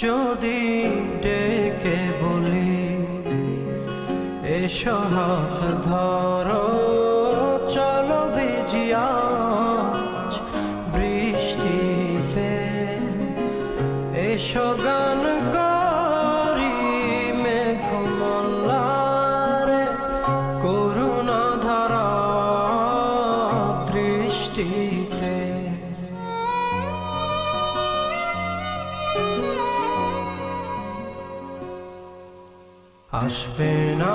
যদি ডেকে বলি এসো হাত ধরো, চলো ভিজি আজ বৃষ্টিতে, এসো গান করি মেঘমল্লারে, করুণা ধারা দৃষ্টিতে। আসবে না